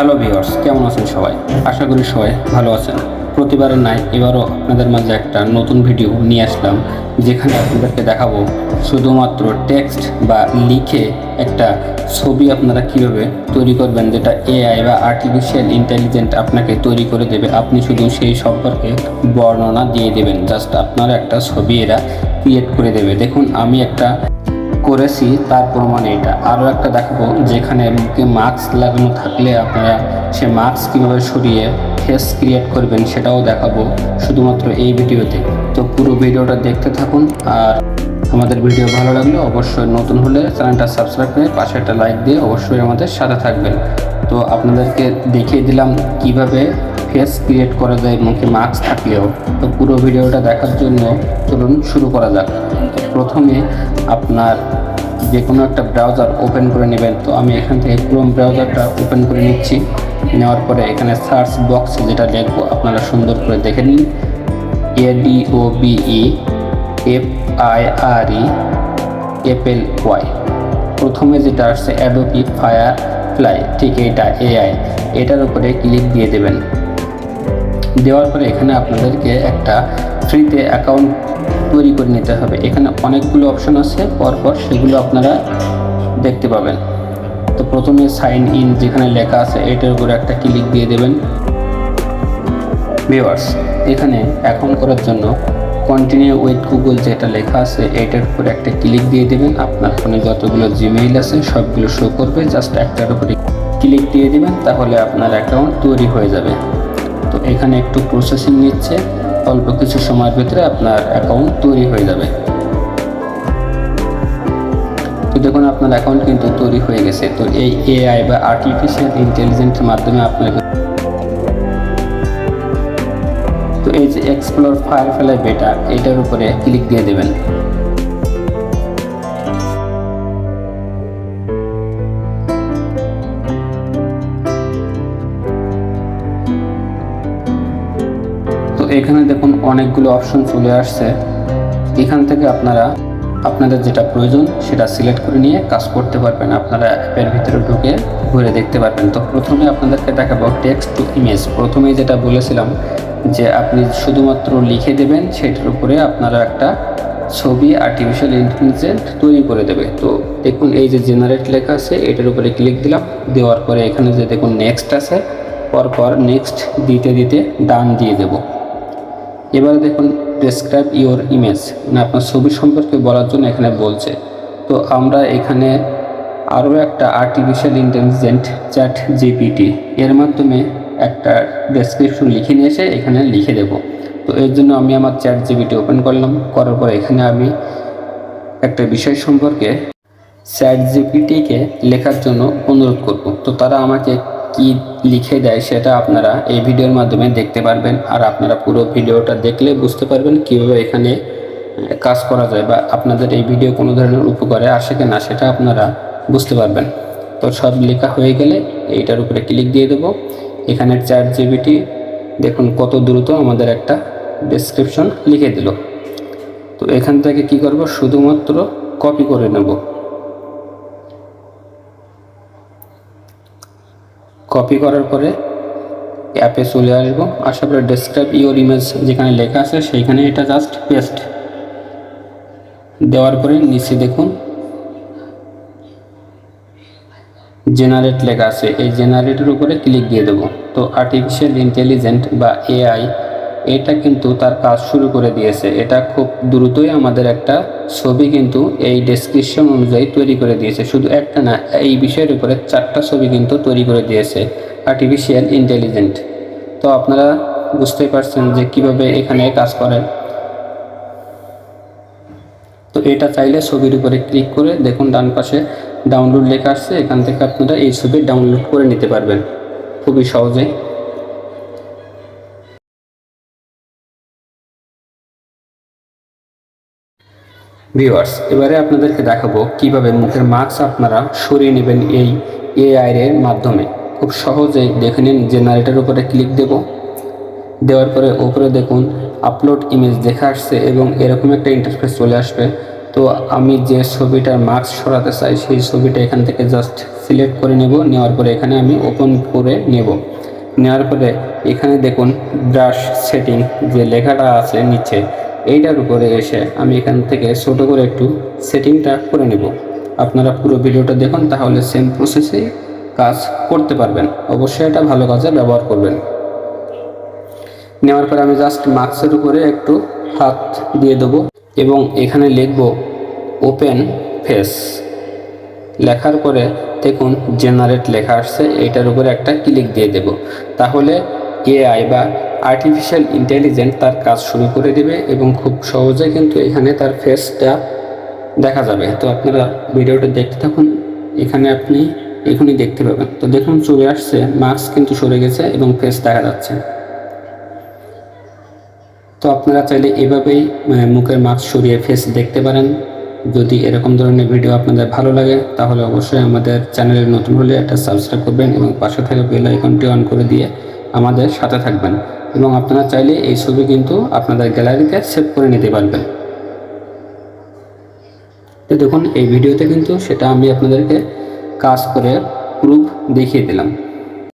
Hello viewers, কেমন আছেন সবাই? আশা করি সবাই ভালো আছেন। প্রতিবারের নাই এবারও আপনাদের মাঝে একটা নতুন ভিডিও নিয়ে আসলাম, যেখানে আপনাদেরকে দেখাবো শুধুমাত্র টেক্সট বা লিখে একটা ছবি আপনারা কিভাবে তৈরি করবেন, যেটা এআই বা আর্টিফিশিয়াল ইন্টেলিজেন্ট আপনাকে তৈরি করে দেবে। আপনি শুধু সেই সম্পর্কে বর্ণনা দিয়ে দেবেন, জাস্ট আপনার একটা ছবি এরা ক্রিয়েট করে দেবে। দেখুন, আমি একটা করেছি, তার প্রমাণ এটা। আরও একটা দেখাবো যেখানে মুখে মাস্ক লাগানো থাকলে আপনারা সে মাস্ক কীভাবে সরিয়ে ফেস ক্রিয়েট করবেন সেটাও দেখাবো শুধুমাত্র এই ভিডিওতে। তো পুরো ভিডিওটা দেখতে থাকুন, আর আমাদের ভিডিও ভালো লাগলে অবশ্যই নতুন হলে চ্যানেলটা সাবস্ক্রাইব করে পাশে একটা লাইক দিয়ে অবশ্যই আমাদের সাথে থাকবেন। তো আপনাদেরকে দেখিয়ে দিলাম কিভাবে ফেস ক্রিয়েট করা যায় মুখে মাস্ক থাকলেও। তো পুরো ভিডিওটা দেখার জন্য চলুন শুরু করা যাক। তো প্রথমে আপনার যে কোনো একটা ব্রাউজার ওপেন করে নেবেন। তো আমি এখান থেকে ক্রোম ব্রাউজারটা ওপেন করে নিচ্ছি। নেওয়ার পরে এখানে সার্চ বক্সে যেটা লিখবো আপনারা সুন্দর করে দেখে নিন, ADOBEFIRE প্রথমে যেটা আসছে অ্যাডোবি ফায়ারফ্লাই, ঠিক এইটা এআই, এটার উপরে ক্লিক দিয়ে দেবেন। দেওয়ার পরে এখানে আপনাদেরকে একটা ফ্রিতে অ্যাকাউন্ট তৈরি করে নিতে হবে। এখানে অনেকগুলো অপশন আছে, পরপর সেগুলো আপনারা দেখতে পাবেন। তো প্রথমে সাইন ইন যেখানে লেখা আছে এটার উপরে একটা ক্লিক দিয়ে দেবেন। ভিউয়ার্স, এখানে অ্যাকাউন্ট করার জন্য কন্টিনিউ উইথ গুগল যেটা লেখা আছে এটার উপরে একটা ক্লিক দিয়ে দেবেন। আপনার ফোনে যতগুলো জিমেইল আছে সবগুলো শো করবে, জাস্ট একটার উপরে ক্লিক দিয়ে দেবেন, তাহলে আপনার অ্যাকাউন্ট তৈরি হয়ে যাবে। তো এখানে একটু প্রসেসিং নিচ্ছে, অল্প কিছু সময়ের ভিতরে আপনার অ্যাকাউন্ট তৈরি হয়ে যাবে। তো দেখুন, আপনার অ্যাকাউন্ট কিন্তু তৈরি হয়ে গেছে। তো এই এআই বা আর্টিফিশিয়াল ইন্টেলিজেন্সের মাধ্যমে আপনাকে, তো এই যে এক্সপ্লোর ফায়ারফ্লাই বেটা, এটার উপরে ক্লিক দিয়ে দেবেন। তো এখানে দেখুন অনেকগুলো অপশন চলে আসছে। এখান থেকে আপনারা আপনাদের যেটা প্রয়োজন সেটা সিলেক্ট করে নিয়ে কাজ করতে পারবেন। আপনারা অ্যাপের ভিতরে ঢুকে ঘুরে দেখতে পারবেন। তো প্রথমে আপনাদেরকে দেখাবো টেক্সট টু ইমেজ। প্রথমেই যেটা বলেছিলাম যে আপনি শুধুমাত্র লিখে দেবেন, সেটার উপরে আপনারা একটা ছবি আর্টিফিশিয়াল ইন্টেলিজেন্ট তৈরি করে দেবে। তো দেখুন, এই যে জেনারেট লেখা আছে এটার উপরে ক্লিক দিলাম। দেওয়ার পরে এখানে যে দেখুন নেক্সট আছে, পরপর নেক্সট দিতে দিতে ডান দিয়ে দেব। এবারে দেখুন ডেসক্রাইব ইওর ইমেজ, মানে আপনার ছবি সম্পর্কে বলার জন্য এখানে বলছে। তো আমরা এখানে আরও একটা আর্টিফিশিয়াল ইন্টেলিজেন্ট চ্যাট জিপিটি, এর মাধ্যমে একটা ডেসক্রিপশন লিখে নিয়ে এসে এখানে লিখে দেব। তো এর জন্য আমি আমার চ্যাট জিপিটি ওপেন করলাম। করার পর এখানে আমি একটা বিষয় সম্পর্কে চ্যাট জিপিটিকে লেখার জন্য অনুরোধ করব। তো তারা আমাকে কি লিখে দেয় সেটা আপনারা এই ভিডিওর মাধ্যমে দেখতে পারবেন। আর আপনারা পুরো ভিডিওটা দেখলে বুঝতে পারবেন কীভাবে এখানে কাজ করা যায়, বা আপনাদের এই ভিডিও কোনো ধরনের উপকারে আসে কি না সেটা আপনারা বুঝতে পারবেন। তো সব লেখা হয়ে গেলে এইটার উপরে ক্লিক দিয়ে দেবো। এখানে চ্যাট জিপিটি দেখুন কত দ্রুত আমাদের একটা ডেসক্রিপশন লিখে দিল। তো এখান থেকে কি করব, শুধুমাত্র কপি করে নেব। কপি করার পরে অ্যাপে চলে আসবো। আসার পরে ডেসক্রাইব ইওর ইমেজ যেখানে লেখা আছে সেইখানে এটা জাস্ট পেস্ট দেওয়ার পরে নিচে দেখুন জেনারেট লেখা আছে, এই জেনারেটের উপরে ক্লিক দিয়ে দেবো। তো আর্টিফিশিয়াল ইন্টেলিজেন্ট বা এআই এটা কিন্তু তার কাজ শুরু করে দিয়েছে। এটা খুব দ্রুতই আমাদের একটা ছবি কিন্তু এই ডেসক্রিপশন অনুযায়ী তৈরি করে দিয়েছে। শুধু একটা না, এই বিষয়ের উপরে 4টা ছবি কিন্তু তৈরি করে দিয়েছে আর্টিফিশিয়াল ইন্টেলিজেন্ট। তো আপনারা বুঝতেই পারছেন যে কিভাবে এখানে কাজ করে। তো এটা চাইলে ছবির উপরে ক্লিক করে দেখুন ডান পাশে ডাউনলোড লেখা আসছে, এখান থেকে আপনারা এই ছবি ডাউনলোড করে নিতে পারবেন খুবই সহজে। ভিউয়ার্স, এবারে আপনাদেরকে দেখাবো কিভাবে মুখের মাস্ক আপনারা সরিয়ে নেবেন এই এআই এর মাধ্যমে। খুব সহজেই দেখে নিন, জেনারেটর উপরে ক্লিক দেব। দেওয়ার পরে উপরে দেখুন আপলোড ইমেজ দেখা আসছে এবং এরকম একটা ইন্টারফেস চলে আসবে। তো আমি যে ছবিটার মাস্ক সরাতে চাই সেই ছবিটা এখান থেকে জাস্ট সিলেক্ট করে নেব। নেওয়ার পরে এখানে আমি ওপেন করে নেব। নেওয়ার পরে এখানে দেখুন ব্রাশ সেটিং যে লেখাটা আছে নিচে, এইটার উপরে এসে আমি এখান থেকে ছোটো করে একটু সেটিংটা করে নেব। আপনারা পুরো ভিডিওটা দেখুন, তাহলে সেম প্রসেসেই কাজ করতে পারবেন। অবশ্যই এটা ভালো কাজে ব্যবহার করবেন। নেওয়ার পরে আমি জাস্ট মাস্কের উপরে একটু হাত দিয়ে দেবো এবং এখানে লিখব ওপেন ফেস। লেখার পরে দেখুন জেনারেট লেখা আসছে, এইটার উপরে একটা ক্লিক দিয়ে দেব। তাহলে এআই বা আর্টিফিশিয়াল ইন্টেলিজেন্স তার কাজ শুরু করে দেবে এবং খুব সহজে কিন্তু এখানে তার ফেসটা দেখা যাবে। তো আপনারা ভিডিওটা দেখতে থাকুন, এখানে আপনি এখনই দেখতে পাবেন। তো দেখুন চলে আসছে, মাস্ক কিন্তু সরে গেছে এবং ফেস দেখা যাচ্ছে। তো আপনারা চাইলে এভাবেই মুখের মাস্ক সরিয়ে ফেস দেখতে পারেন। যদি এরকম ধরনের ভিডিও আপনাদের ভালো লাগে তাহলে অবশ্যই আমাদের চ্যানেলে নতুন হলে একটা সাবস্ক্রাইব করবেন এবং পাশে থাকা বেল আইকনটি অন করে দিয়ে আমাদের সাথে থাকবেন। এবং আপনারা চাইলে এই ছবি কিন্তু আপনাদের গ্যালারিতে সেভ করে নিতে পারবেন। তো দেখুন এই ভিডিওতে কিন্তু সেটা আমি আপনাদেরকে কাজ করে প্রুফ দেখিয়ে দিলাম।